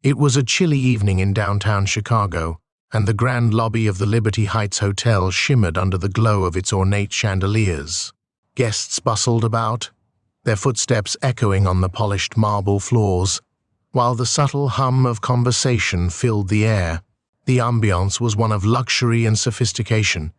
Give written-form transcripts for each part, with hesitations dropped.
It was a chilly evening in downtown Chicago, and the grand lobby of the Liberty Heights Hotel shimmered under the glow of its ornate chandeliers. Guests bustled about, their footsteps echoing on the polished marble floors, while the subtle hum of conversation filled the air. The ambiance was one of luxury and sophistication,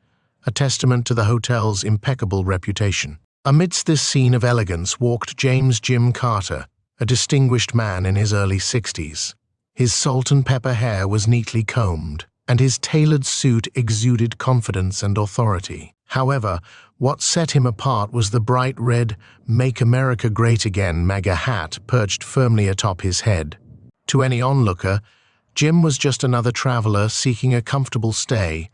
a testament to the hotel's impeccable reputation. Amidst this scene of elegance walked James Jim Carter, a distinguished man in his early 60s. His salt-and-pepper hair was neatly combed, and his tailored suit exuded confidence and authority. However, what set him apart was the bright red "Make America Great Again" MAGA hat perched firmly atop his head. To any onlooker, Jim was just another traveler seeking a comfortable stay,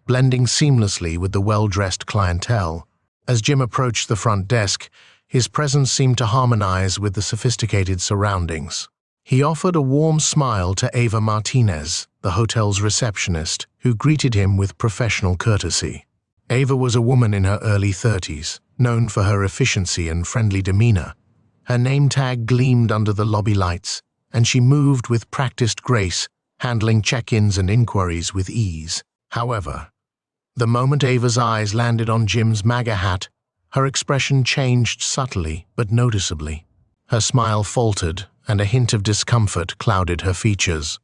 blending seamlessly with the well-dressed clientele. As Jim approached the front desk, his presence seemed to harmonize with the sophisticated surroundings. He offered a warm smile to Ava Martinez, the hotel's receptionist, who greeted him with professional courtesy. Ava was a woman in her early 30s, known for her efficiency and friendly demeanor. Her name tag gleamed under the lobby lights, and she moved with practiced grace, handling check-ins and inquiries with ease. However, the moment Ava's eyes landed on Jim's MAGA hat, her expression changed subtly but noticeably. Her smile faltered, and a hint of discomfort clouded her features.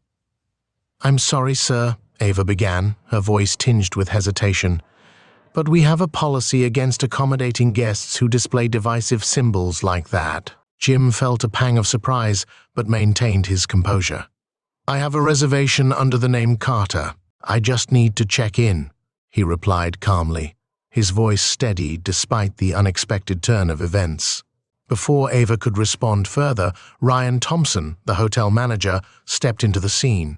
"I'm sorry, sir," Ava began, her voice tinged with hesitation, "but we have a policy against accommodating guests who display divisive symbols like that." Jim felt a pang of surprise, but maintained his composure. "I have a reservation under the name Carter. I just need to check in," he replied calmly, his voice steady despite the unexpected turn of events. Before Ava could respond further, Ryan Thompson, the hotel manager, stepped into the scene.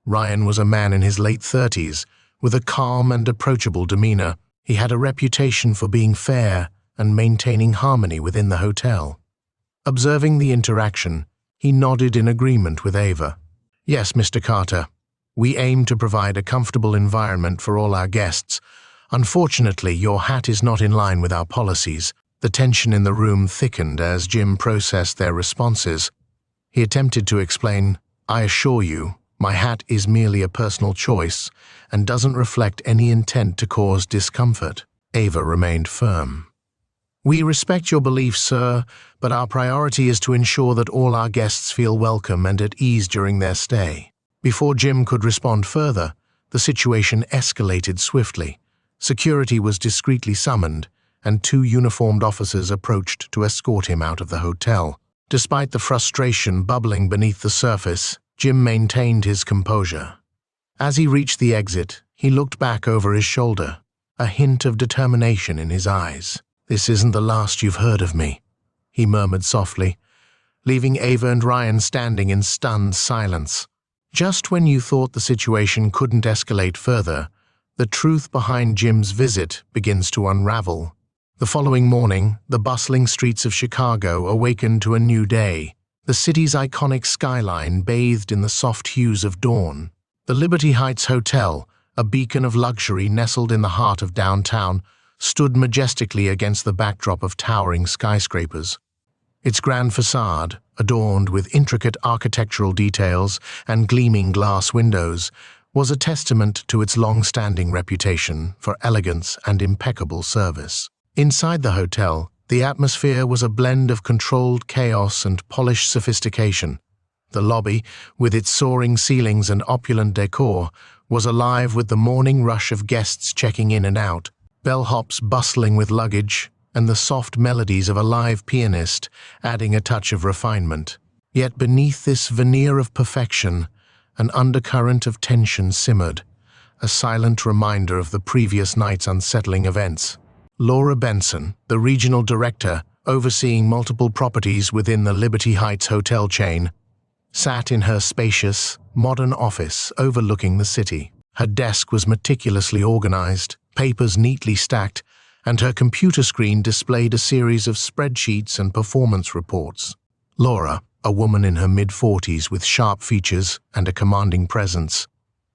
Ryan was a man in his late 30s, with a calm and approachable demeanor. He had a reputation for being fair and maintaining harmony within the hotel. Observing the interaction, he nodded in agreement with Ava. "Yes, Mr. Carter. We aim to provide a comfortable environment for all our guests. Unfortunately, your hat is not in line with our policies." The tension in the room thickened as Jim processed their responses. He attempted to explain, "I assure you, my hat is merely a personal choice and doesn't reflect any intent to cause discomfort." Ava remained firm. "We respect your beliefs, sir, but our priority is to ensure that all our guests feel welcome and at ease during their stay." Before Jim could respond further, the situation escalated swiftly. Security was discreetly summoned, and 2 uniformed officers approached to escort him out of the hotel. Despite the frustration bubbling beneath the surface, Jim maintained his composure. As he reached the exit, he looked back over his shoulder, a hint of determination in his eyes. "This isn't the last you've heard of me," he murmured softly, leaving Ava and Ryan standing in stunned silence. Just when you thought the situation couldn't escalate further, the truth behind Jim's visit begins to unravel. The following morning, the bustling streets of Chicago awakened to a new day. The city's iconic skyline bathed in the soft hues of dawn. The Liberty Heights Hotel, a beacon of luxury nestled in the heart of downtown, stood majestically against the backdrop of towering skyscrapers. Its grand facade, adorned with intricate architectural details and gleaming glass windows, was a testament to its long-standing reputation for elegance and impeccable service. Inside the hotel, the atmosphere was a blend of controlled chaos and polished sophistication. The lobby, with its soaring ceilings and opulent decor, was alive with the morning rush of guests checking in and out, bellhops bustling with luggage, and the soft melodies of a live pianist adding a touch of refinement. Yet beneath this veneer of perfection, an undercurrent of tension simmered, a silent reminder of the previous night's unsettling events. Laura Benson, the regional director overseeing multiple properties within the Liberty Heights hotel chain, sat in her spacious, modern office overlooking the city. Her desk was meticulously organized, papers neatly stacked, and her computer screen displayed a series of spreadsheets and performance reports. Laura, a woman in her mid-40s with sharp features and a commanding presence,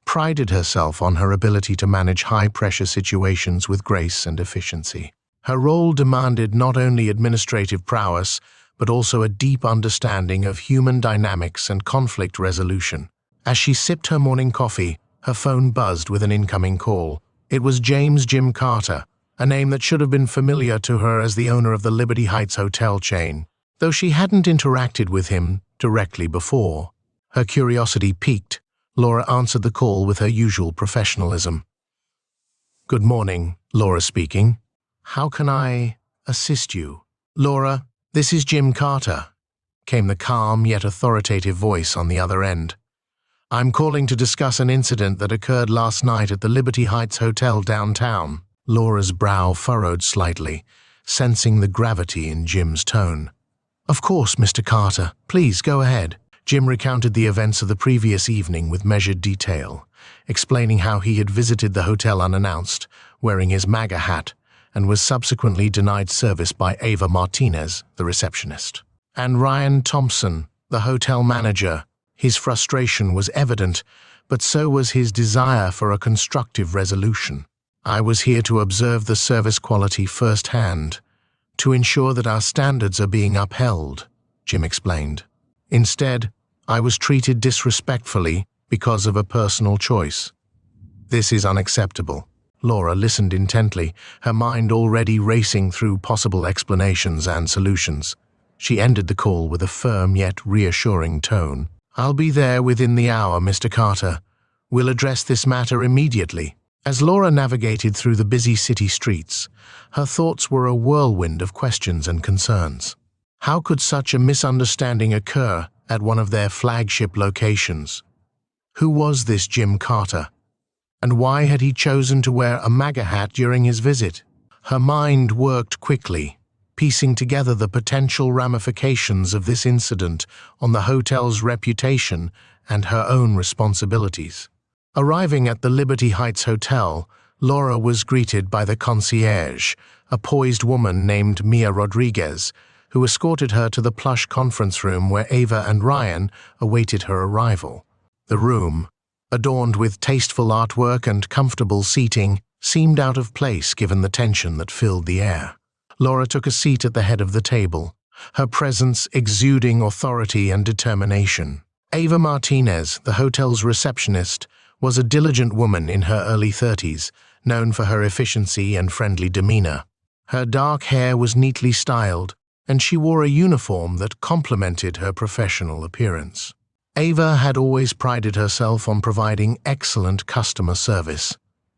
prided herself on her ability to manage high-pressure situations with grace and efficiency. Her role demanded not only administrative prowess, but also a deep understanding of human dynamics and conflict resolution. As she sipped her morning coffee, her phone buzzed with an incoming call. It was James Jim Carter, a name that should have been familiar to her as the owner of the Liberty Heights hotel chain, though she hadn't interacted with him directly before. Her curiosity piqued. Laura answered the call with her usual professionalism. "Good morning, Laura speaking. How can I assist you?" "Laura, this is Jim Carter," came the calm yet authoritative voice on the other end. "I'm calling to discuss an incident that occurred last night at the Liberty Heights Hotel downtown." Laura's brow furrowed slightly, sensing the gravity in Jim's tone. "Of course, Mr. Carter. Please go ahead." Jim recounted the events of the previous evening with measured detail, explaining how he had visited the hotel unannounced, wearing his MAGA hat, and was subsequently denied service by Ava Martinez, the receptionist, and Ryan Thompson, the hotel manager. His frustration was evident, but so was his desire for a constructive resolution. "I was here to observe the service quality firsthand, to ensure that our standards are being upheld," Jim explained. "Instead, I was treated disrespectfully because of a personal choice. This is unacceptable." Laura listened intently, her mind already racing through possible explanations and solutions. She ended the call with a firm yet reassuring tone. "I'll be there within the hour, Mr. Carter. We'll address this matter immediately." As Laura navigated through the busy city streets, her thoughts were a whirlwind of questions and concerns. How could such a misunderstanding occur at one of their flagship locations? Who was this Jim Carter? And why had he chosen to wear a MAGA hat during his visit? Her mind worked quickly, piecing together the potential ramifications of this incident on the hotel's reputation and her own responsibilities. Arriving at the Liberty Heights Hotel, Laura was greeted by the concierge, a poised woman named Mia Rodriguez, who escorted her to the plush conference room where Ava and Ryan awaited her arrival. The room, adorned with tasteful artwork and comfortable seating, seemed out of place given the tension that filled the air. Laura took a seat at the head of the table, her presence exuding authority and determination. Ava Martinez, the hotel's receptionist, was a diligent woman in her early 30s, known for her efficiency and friendly demeanor. Her dark hair was neatly styled, and she wore a uniform that complemented her professional appearance. Ava had always prided herself on providing excellent customer service,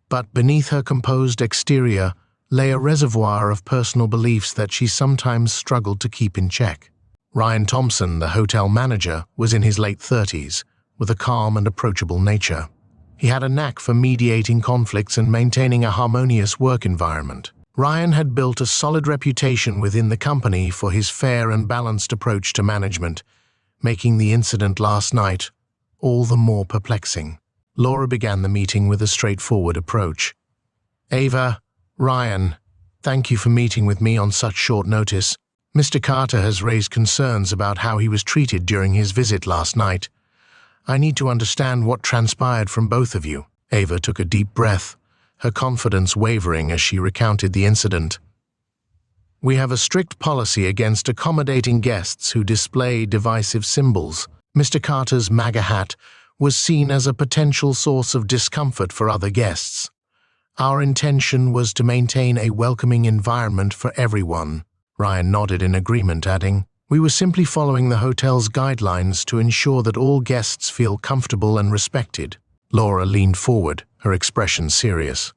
but beneath her composed exterior lay a reservoir of personal beliefs that she sometimes struggled to keep in check. Ryan Thompson, the hotel manager, was in his late 30s, with a calm and approachable nature. He had a knack for mediating conflicts and maintaining a harmonious work environment. Ryan had built a solid reputation within the company for his fair and balanced approach to management, making the incident last night all the more perplexing. Laura began the meeting with a straightforward approach. "Ava, Ryan, thank you for meeting with me on such short notice. Mr. Carter has raised concerns about how he was treated during his visit last night. I need to understand what transpired from both of you." Ava took a deep breath, her confidence wavering as she recounted the incident. "We have a strict policy against accommodating guests who display divisive symbols. Mr. Carter's MAGA hat was seen as a potential source of discomfort for other guests. Our intention was to maintain a welcoming environment for everyone." Ryan nodded in agreement, adding, "We were simply following the hotel's guidelines to ensure that all guests feel comfortable and respected." Laura leaned forward, her expression serious.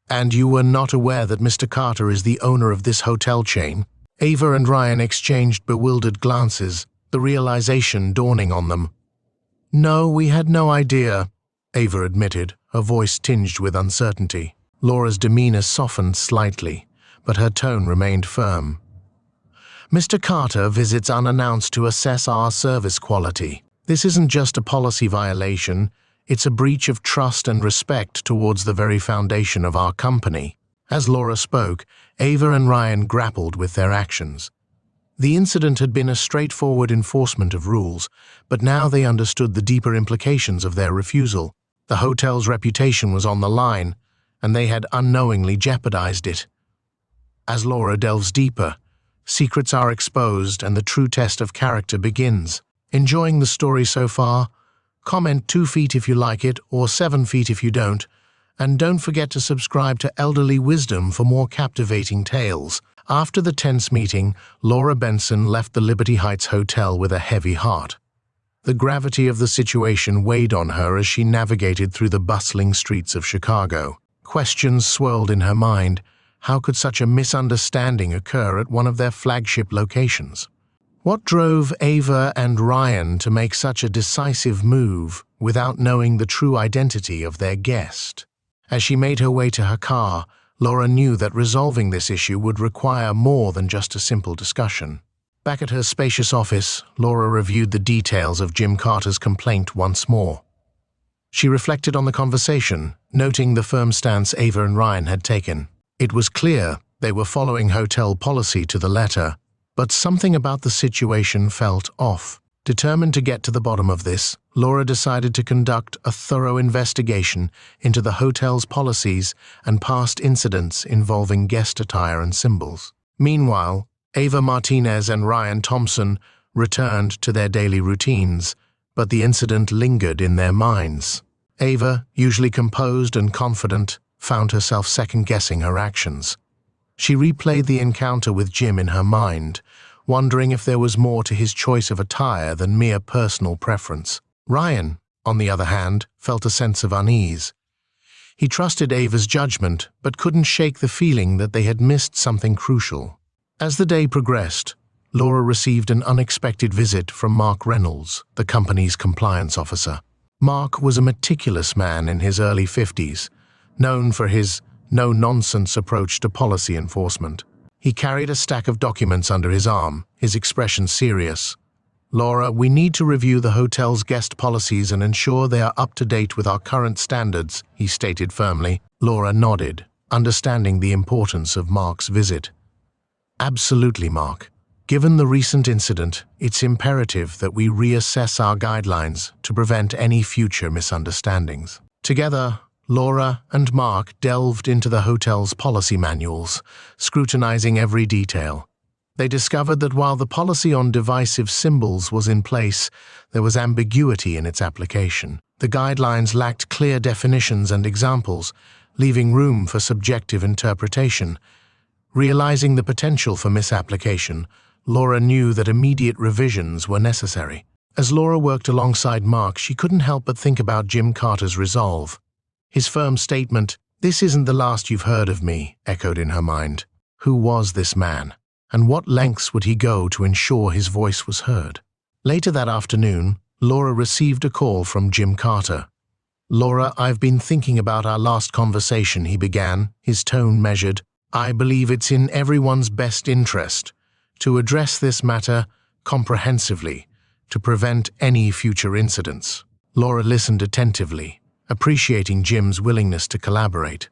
"And you were not aware that Mr. Carter is the owner of this hotel chain?" Ava and Ryan exchanged bewildered glances, the realization dawning on them. "No, we had no idea," Ava admitted, her voice tinged with uncertainty. Laura's demeanor softened slightly, but her tone remained firm. "Mr. Carter visits unannounced to assess our service quality. This isn't just a policy violation, it's a breach of trust and respect towards the very foundation of our company." As Laura spoke, Ava and Ryan grappled with their actions. The incident had been a straightforward enforcement of rules, but now they understood the deeper implications of their refusal. The hotel's reputation was on the line, and they had unknowingly jeopardized it. As Laura delves deeper, secrets are exposed and the true test of character begins. Enjoying the story so far? Comment 2 feet if you like it or 7 feet if you don't. And don't forget to subscribe to Elderly Wisdom for more captivating tales. After the tense meeting, Laura Benson left the Liberty Heights Hotel with a heavy heart. The gravity of the situation weighed on her as she navigated through the bustling streets of Chicago. Questions swirled in her mind. How could such a misunderstanding occur at one of their flagship locations? What drove Ava and Ryan to make such a decisive move without knowing the true identity of their guest? As she made her way to her car, Laura knew that resolving this issue would require more than just a simple discussion. Back at her spacious office, Laura reviewed the details of Jim Carter's complaint once more. She reflected on the conversation, noting the firm stance Ava and Ryan had taken. It was clear they were following hotel policy to the letter, but something about the situation felt off. Determined to get to the bottom of this, Laura decided to conduct a thorough investigation into the hotel's policies and past incidents involving guest attire and symbols. Meanwhile, Ava Martinez and Ryan Thompson returned to their daily routines, but the incident lingered in their minds. Ava, usually composed and confident, found herself second-guessing her actions. She replayed the encounter with Jim in her mind, wondering if there was more to his choice of attire than mere personal preference. Ryan, on the other hand, felt a sense of unease. He trusted Ava's judgment, but couldn't shake the feeling that they had missed something crucial. As the day progressed, Laura received an unexpected visit from Mark Reynolds, the company's compliance officer. Mark was a meticulous man in his early 50s, known for his no-nonsense approach to policy enforcement. He carried a stack of documents under his arm, his expression serious. "Laura, we need to review the hotel's guest policies and ensure they are up to date with our current standards," he stated firmly. Laura nodded, understanding the importance of Mark's visit. "Absolutely, Mark. Given the recent incident, it's imperative that we reassess our guidelines to prevent any future misunderstandings." Together, Laura and Mark delved into the hotel's policy manuals, scrutinizing every detail. They discovered that while the policy on divisive symbols was in place, there was ambiguity in its application. The guidelines lacked clear definitions and examples, leaving room for subjective interpretation. Realizing the potential for misapplication, Laura knew that immediate revisions were necessary. As Laura worked alongside Mark, she couldn't help but think about Jim Carter's resolve. His firm statement, "This isn't the last you've heard of me," echoed in her mind. Who was this man? And what lengths would he go to ensure his voice was heard? Later that afternoon, Laura received a call from Jim Carter. "Laura, I've been thinking about our last conversation," he began, his tone measured. "I believe it's in everyone's best interest to address this matter comprehensively to prevent any future incidents." Laura listened attentively, appreciating Jim's willingness to collaborate.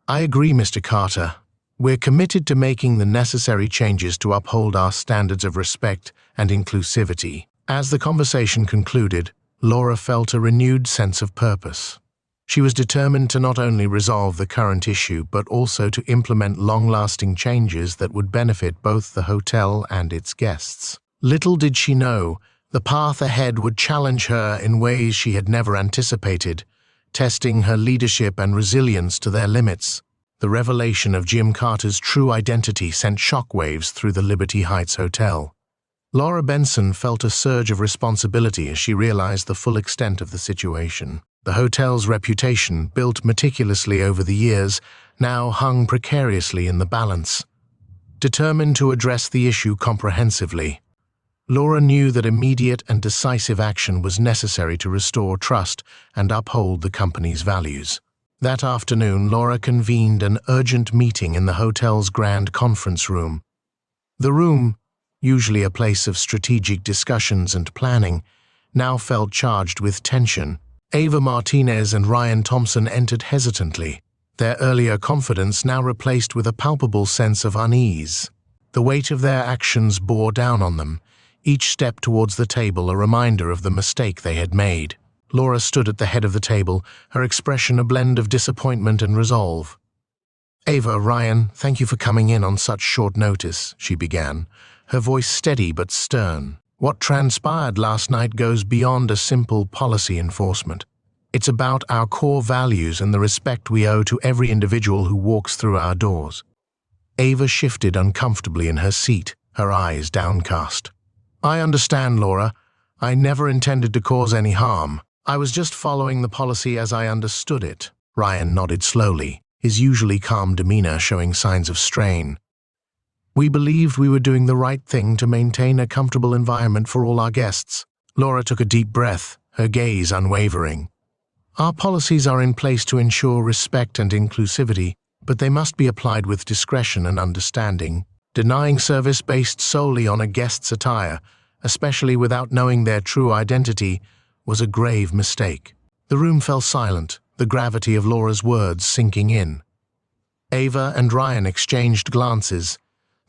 "I agree, Mr. Carter. We're committed to making the necessary changes to uphold our standards of respect and inclusivity." As the conversation concluded, Laura felt a renewed sense of purpose. She was determined to not only resolve the current issue, but also to implement long-lasting changes that would benefit both the hotel and its guests. Little did she know, the path ahead would challenge her in ways she had never anticipated, testing her leadership and resilience to their limits. The revelation of Jim Carter's true identity sent shockwaves through the Liberty Heights Hotel. Laura Benson felt a surge of responsibility as she realized the full extent of the situation. The hotel's reputation, built meticulously over the years, now hung precariously in the balance. Determined to address the issue comprehensively, Laura knew that immediate and decisive action was necessary to restore trust and uphold the company's values. That afternoon, Laura convened an urgent meeting in the hotel's grand conference room. The room, usually a place of strategic discussions and planning, now felt charged with tension. Ava Martinez and Ryan Thompson entered hesitantly, their earlier confidence now replaced with a palpable sense of unease. The weight of their actions bore down on them, each step towards the table a reminder of the mistake they had made. Laura stood at the head of the table, her expression a blend of disappointment and resolve. Ava, Ryan, thank you for coming in on such short notice, she began, her voice steady but stern. What transpired last night goes beyond a simple policy enforcement. It's about our core values and the respect we owe to every individual who walks through our doors. Ava shifted uncomfortably in her seat, her eyes downcast. I understand, Laura. I never intended to cause any harm. I was just following the policy as I understood it. Ryan nodded slowly, his usually calm demeanor showing signs of strain. We believed we were doing the right thing to maintain a comfortable environment for all our guests. Laura took a deep breath, her gaze unwavering. Our policies are in place to ensure respect and inclusivity, but they must be applied with discretion and understanding. Denying service based solely on a guest's attire, especially without knowing their true identity, was a grave mistake. The room fell silent, the gravity of Laura's words sinking in. Ava and Ryan exchanged glances,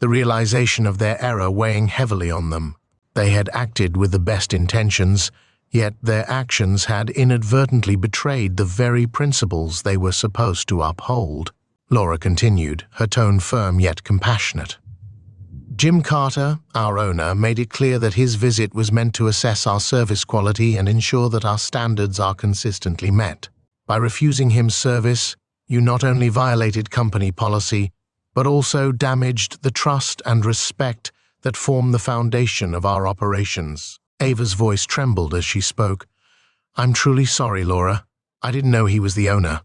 the realization of their error weighing heavily on them. They had acted with the best intentions, yet their actions had inadvertently betrayed the very principles they were supposed to uphold. Laura continued, her tone firm yet compassionate. Jim Carter, our owner, made it clear that his visit was meant to assess our service quality and ensure that our standards are consistently met. By refusing him service, you not only violated company policy, but also damaged the trust and respect that form the foundation of our operations. Ava's voice trembled as she spoke. I'm truly sorry, Laura. I didn't know he was the owner.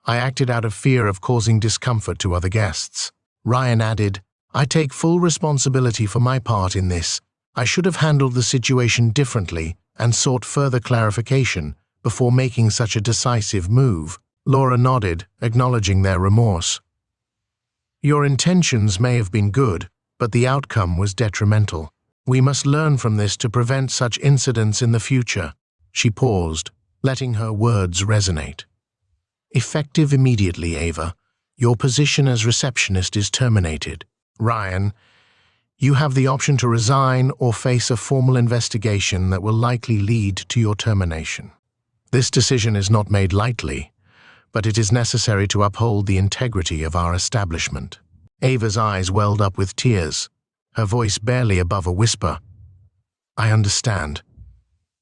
I acted out of fear of causing discomfort to other guests. Ryan added, I take full responsibility for my part in this. I should have handled the situation differently and sought further clarification before making such a decisive move. Laura nodded, acknowledging their remorse. Your intentions may have been good, but the outcome was detrimental. We must learn from this to prevent such incidents in the future. She paused, letting her words resonate. Effective immediately, Ava. Your position as receptionist is terminated. Ryan, you have the option to resign or face a formal investigation that will likely lead to your termination. This decision is not made lightly, but it is necessary to uphold the integrity of our establishment. Ava's eyes welled up with tears, her voice barely above a whisper. I understand.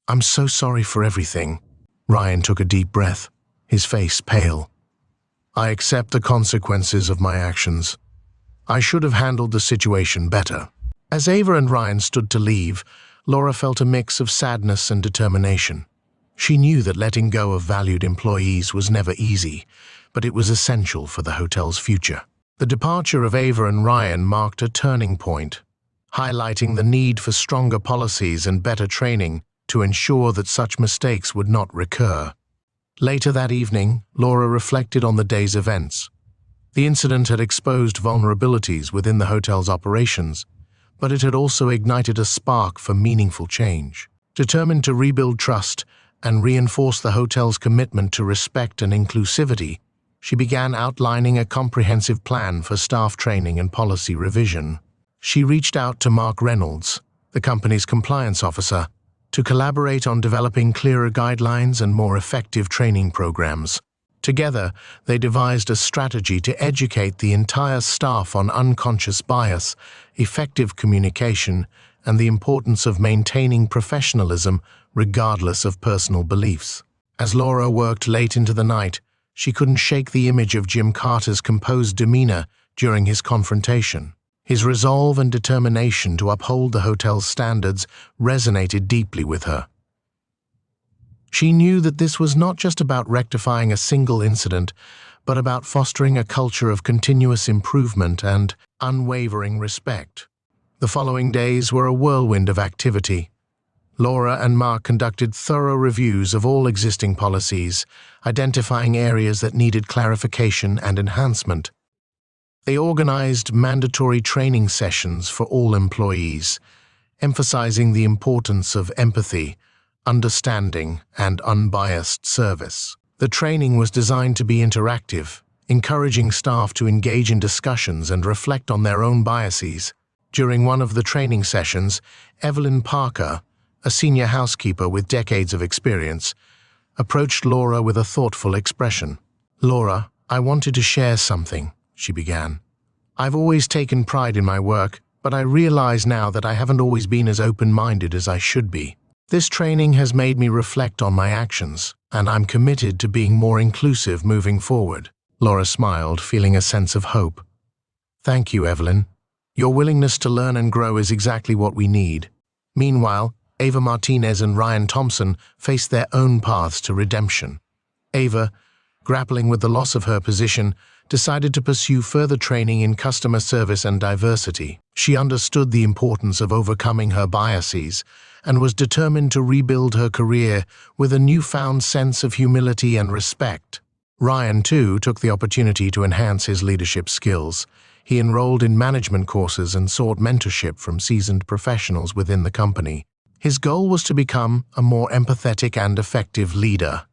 I'm so sorry for everything. Ryan took a deep breath, his face pale. I accept the consequences of my actions. I should have handled the situation better. As Ava and Ryan stood to leave, Laura felt a mix of sadness and determination. She knew that letting go of valued employees was never easy, but it was essential for the hotel's future. The departure of Ava and Ryan marked a turning point, highlighting the need for stronger policies and better training to ensure that such mistakes would not recur. Later that evening, Laura reflected on the day's events. The incident had exposed vulnerabilities within the hotel's operations, but it had also ignited a spark for meaningful change. Determined to rebuild trust and reinforce the hotel's commitment to respect and inclusivity, she began outlining a comprehensive plan for staff training and policy revision. She reached out to Mark Reynolds, the company's compliance officer, to collaborate on developing clearer guidelines and more effective training programs. Together, they devised a strategy to educate the entire staff on unconscious bias, effective communication, and the importance of maintaining professionalism regardless of personal beliefs. As Laura worked late into the night, she couldn't shake the image of Jim Carter's composed demeanor during his confrontation. His resolve and determination to uphold the hotel's standards resonated deeply with her. She knew that this was not just about rectifying a single incident, but about fostering a culture of continuous improvement and unwavering respect. The following days were a whirlwind of activity. Laura and Mark conducted thorough reviews of all existing policies, identifying areas that needed clarification and enhancement. They organized mandatory training sessions for all employees, emphasizing the importance of empathy, understanding, and unbiased service. The training was designed to be interactive, encouraging staff to engage in discussions and reflect on their own biases. During one of the training sessions, Evelyn Parker, a senior housekeeper with decades of experience, approached Laura with a thoughtful expression. Laura, I wanted to share something, she began. "I've always taken pride in my work, but I realize now that I haven't always been as open-minded as I should be. This training has made me reflect on my actions, and I'm committed to being more inclusive moving forward." Laura smiled, feeling a sense of hope. "Thank you, Evelyn. Your willingness to learn and grow is exactly what we need." Meanwhile, Ava Martinez and Ryan Thompson faced their own paths to redemption. Ava, grappling with the loss of her position, decided to pursue further training in customer service and diversity. She understood the importance of overcoming her biases and was determined to rebuild her career with a newfound sense of humility and respect. Ryan, too, took the opportunity to enhance his leadership skills. He enrolled in management courses and sought mentorship from seasoned professionals within the company. His goal was to become a more empathetic and effective leader,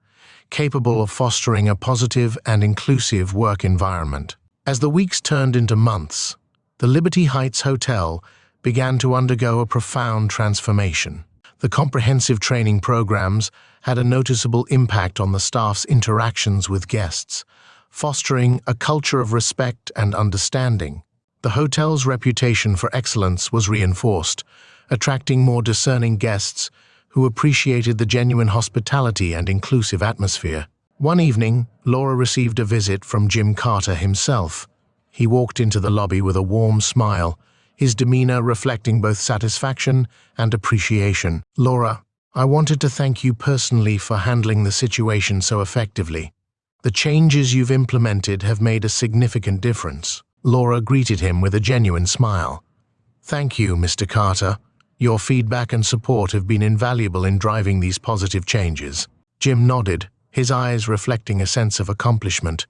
capable of fostering a positive and inclusive work environment. As the weeks turned into months, the Liberty Heights Hotel began to undergo a profound transformation. The comprehensive training programs had a noticeable impact on the staff's interactions with guests, fostering a culture of respect and understanding. The hotel's reputation for excellence was reinforced, attracting more discerning guests who appreciated the genuine hospitality and inclusive atmosphere. One evening, Laura received a visit from Jim Carter himself. He walked into the lobby with a warm smile, his demeanor reflecting both satisfaction and appreciation. "Laura, I wanted to thank you personally for handling the situation so effectively. The changes you've implemented have made a significant difference." Laura greeted him with a genuine smile. "Thank you, Mr. Carter. Your feedback and support have been invaluable in driving these positive changes." Jim nodded, his eyes reflecting a sense of accomplishment.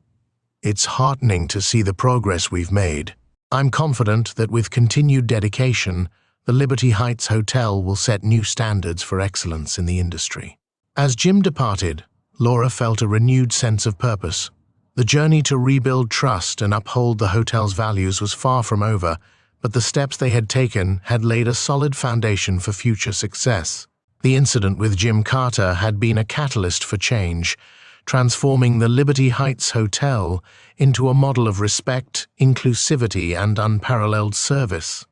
"It's heartening to see the progress we've made. I'm confident that with continued dedication, the Liberty Heights Hotel will set new standards for excellence in the industry." As Jim departed, Laura felt a renewed sense of purpose. The journey to rebuild trust and uphold the hotel's values was far from over, but the steps they had taken had laid a solid foundation for future success. The incident with Jim Carter had been a catalyst for change, transforming the Liberty Heights Hotel into a model of respect, inclusivity, and unparalleled service.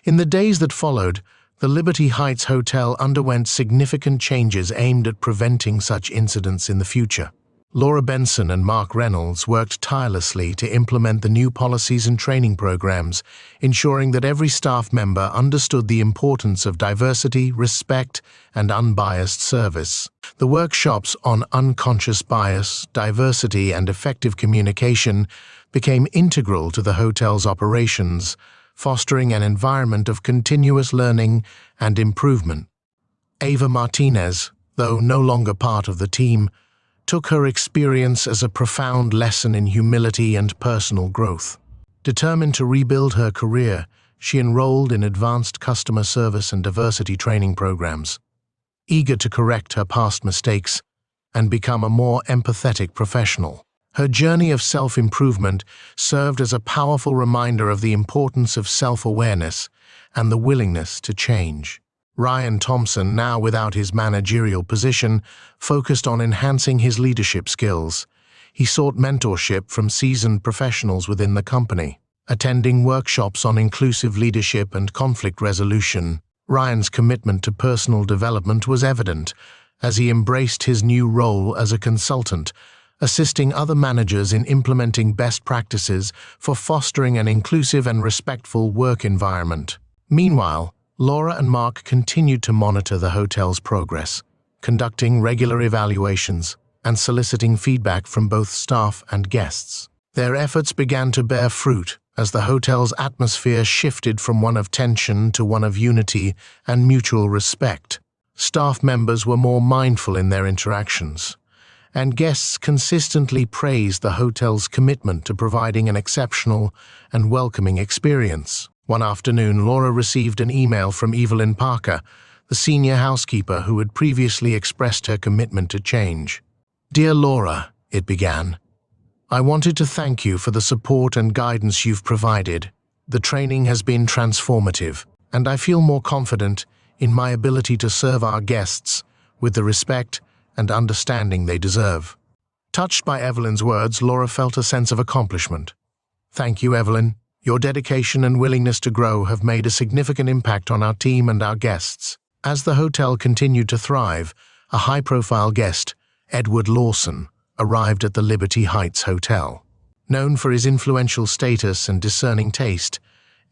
In the days that followed, the Liberty Heights Hotel underwent significant changes aimed at preventing such incidents in the future. Laura Benson and Mark Reynolds worked tirelessly to implement the new policies and training programs, ensuring that every staff member understood the importance of diversity, respect, and unbiased service. The workshops on unconscious bias, diversity, and effective communication became integral to the hotel's operations, fostering an environment of continuous learning and improvement. Ava Martinez, though no longer part of the team, took her experience as a profound lesson in humility and personal growth. Determined to rebuild her career, she enrolled in advanced customer service and diversity training programs, eager to correct her past mistakes and become a more empathetic professional. Her journey of self-improvement served as a powerful reminder of the importance of self-awareness and the willingness to change. Ryan Thompson, now without his managerial position, focused on enhancing his leadership skills. He sought mentorship from seasoned professionals within the company, attending workshops on inclusive leadership and conflict resolution. Ryan's commitment to personal development was evident as he embraced his new role as a consultant, assisting other managers in implementing best practices for fostering an inclusive and respectful work environment. Meanwhile, Laura and Mark continued to monitor the hotel's progress, conducting regular evaluations and soliciting feedback from both staff and guests. Their efforts began to bear fruit as the hotel's atmosphere shifted from one of tension to one of unity and mutual respect. Staff members were more mindful in their interactions, and guests consistently praised the hotel's commitment to providing an exceptional and welcoming experience. One afternoon, Laura received an email from Evelyn Parker, the senior housekeeper who had previously expressed her commitment to change. "Dear Laura," it began, "I wanted to thank you for the support and guidance you've provided. The training has been transformative, and I feel more confident in my ability to serve our guests with the respect and understanding they deserve." Touched by Evelyn's words, Laura felt a sense of accomplishment. Thank you, Evelyn. Your dedication and willingness to grow have made a significant impact on our team and our guests. As the hotel continued to thrive, a high-profile guest, Edward Lawson, arrived at the Liberty Heights Hotel. Known for his influential status and discerning taste,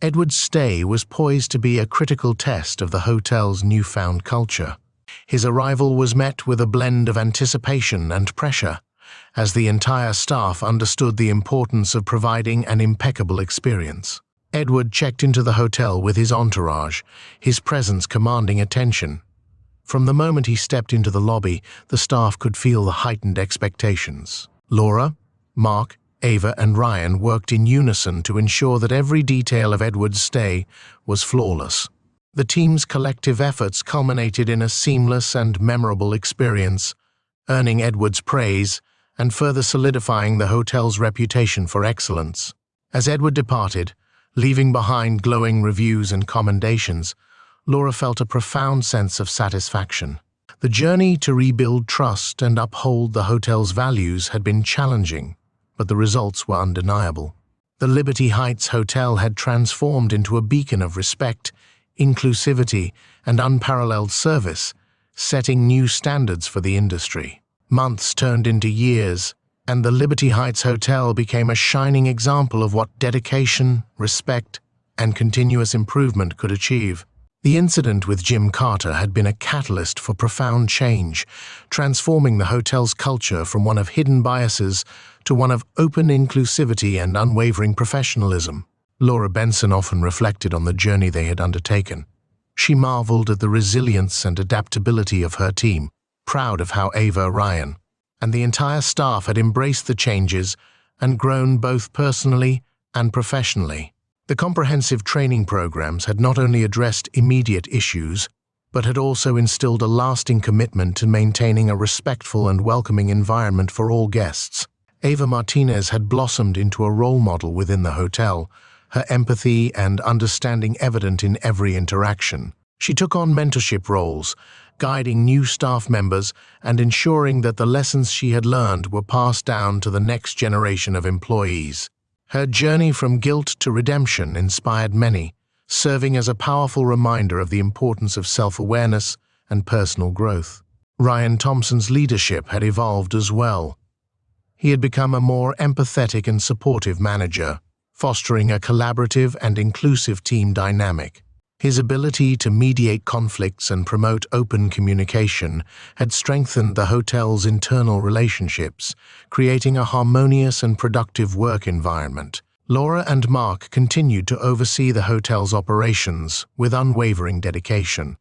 Edward's stay was poised to be a critical test of the hotel's newfound culture. His arrival was met with a blend of anticipation and pressure, as the entire staff understood the importance of providing an impeccable experience. Edward checked into the hotel with his entourage, his presence commanding attention. From the moment he stepped into the lobby, the staff could feel the heightened expectations. Laura, Mark, Ava and Ryan worked in unison to ensure that every detail of Edward's stay was flawless. The team's collective efforts culminated in a seamless and memorable experience, earning Edward's praise and further solidifying the hotel's reputation for excellence. As Edward departed, leaving behind glowing reviews and commendations, Laura felt a profound sense of satisfaction. The journey to rebuild trust and uphold the hotel's values had been challenging, but the results were undeniable. The Liberty Heights Hotel had transformed into a beacon of respect, inclusivity, and unparalleled service, setting new standards for the industry. Months turned into years, and the Liberty Heights Hotel became a shining example of what dedication, respect, and continuous improvement could achieve. The incident with Jim Carter had been a catalyst for profound change, transforming the hotel's culture from one of hidden biases to one of open inclusivity and unwavering professionalism. Laura Benson often reflected on the journey they had undertaken. She marveled at the resilience and adaptability of her team, proud of how Ava, Ryan, and the entire staff had embraced the changes and grown both personally and professionally. The comprehensive training programs had not only addressed immediate issues, but had also instilled a lasting commitment to maintaining a respectful and welcoming environment for all guests. Ava Martinez had blossomed into a role model within the hotel, her empathy and understanding evident in every interaction. She took on mentorship roles, guiding new staff members and ensuring that the lessons she had learned were passed down to the next generation of employees. Her journey from guilt to redemption inspired many, serving as a powerful reminder of the importance of self-awareness and personal growth. Ryan Thompson's leadership had evolved as well. He had become a more empathetic and supportive manager, fostering a collaborative and inclusive team dynamic. His ability to mediate conflicts and promote open communication had strengthened the hotel's internal relationships, creating a harmonious and productive work environment. Laura and Mark continued to oversee the hotel's operations with unwavering dedication.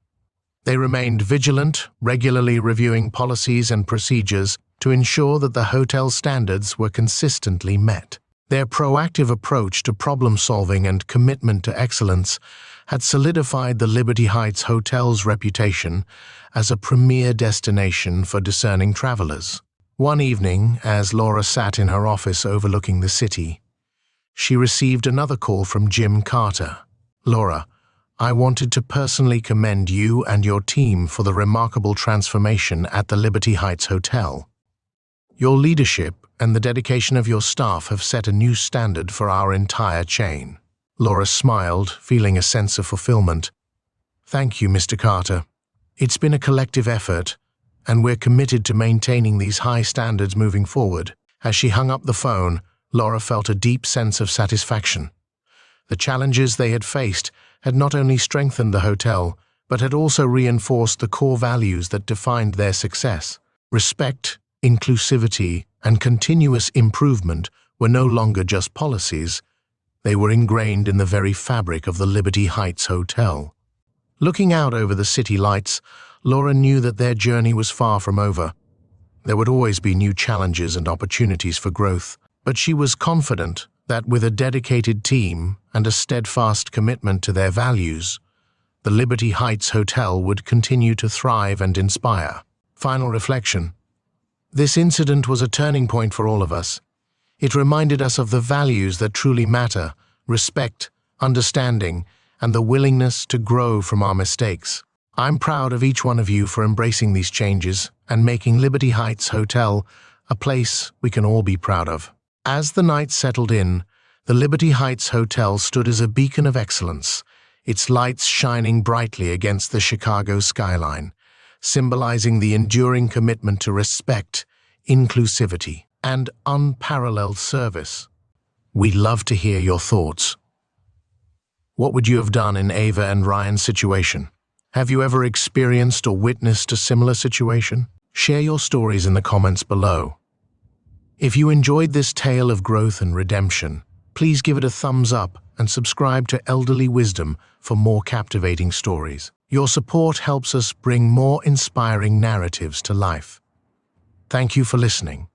They remained vigilant, regularly reviewing policies and procedures to ensure that the hotel's standards were consistently met. Their proactive approach to problem-solving and commitment to excellence had solidified the Liberty Heights Hotel's reputation as a premier destination for discerning travelers. One evening, as Laura sat in her office overlooking the city, she received another call from Jim Carter. "Laura, I wanted to personally commend you and your team for the remarkable transformation at the Liberty Heights Hotel. Your leadership and the dedication of your staff have set a new standard for our entire chain." Laura smiled, feeling a sense of fulfillment. "Thank you, Mr. Carter. It's been a collective effort, and we're committed to maintaining these high standards moving forward." As she hung up the phone, Laura felt a deep sense of satisfaction. The challenges they had faced had not only strengthened the hotel, but had also reinforced the core values that defined their success. Respect, inclusivity, and continuous improvement were no longer just policies. They were ingrained in the very fabric of the Liberty Heights Hotel. Looking out over the city lights, Laura knew that their journey was far from over. There would always be new challenges and opportunities for growth, but she was confident that with a dedicated team and a steadfast commitment to their values, the Liberty Heights Hotel would continue to thrive and inspire. Final reflection. This incident was a turning point for all of us. It reminded us of the values that truly matter: respect, understanding, and the willingness to grow from our mistakes. I'm proud of each one of you for embracing these changes and making Liberty Heights Hotel a place we can all be proud of. As the night settled in, The Liberty Heights Hotel stood as a beacon of excellence, its lights shining brightly against the Chicago skyline, symbolizing the enduring commitment to respect, inclusivity, and unparalleled service. We'd love to hear your thoughts. What would you have done in Ava and Ryan's situation? Have you ever experienced or witnessed a similar situation? Share your stories in the comments below. If you enjoyed this tale of growth and redemption, please give it a thumbs up and subscribe to Elderly Wisdom for more captivating stories. Your support helps us bring more inspiring narratives to life. Thank you for listening.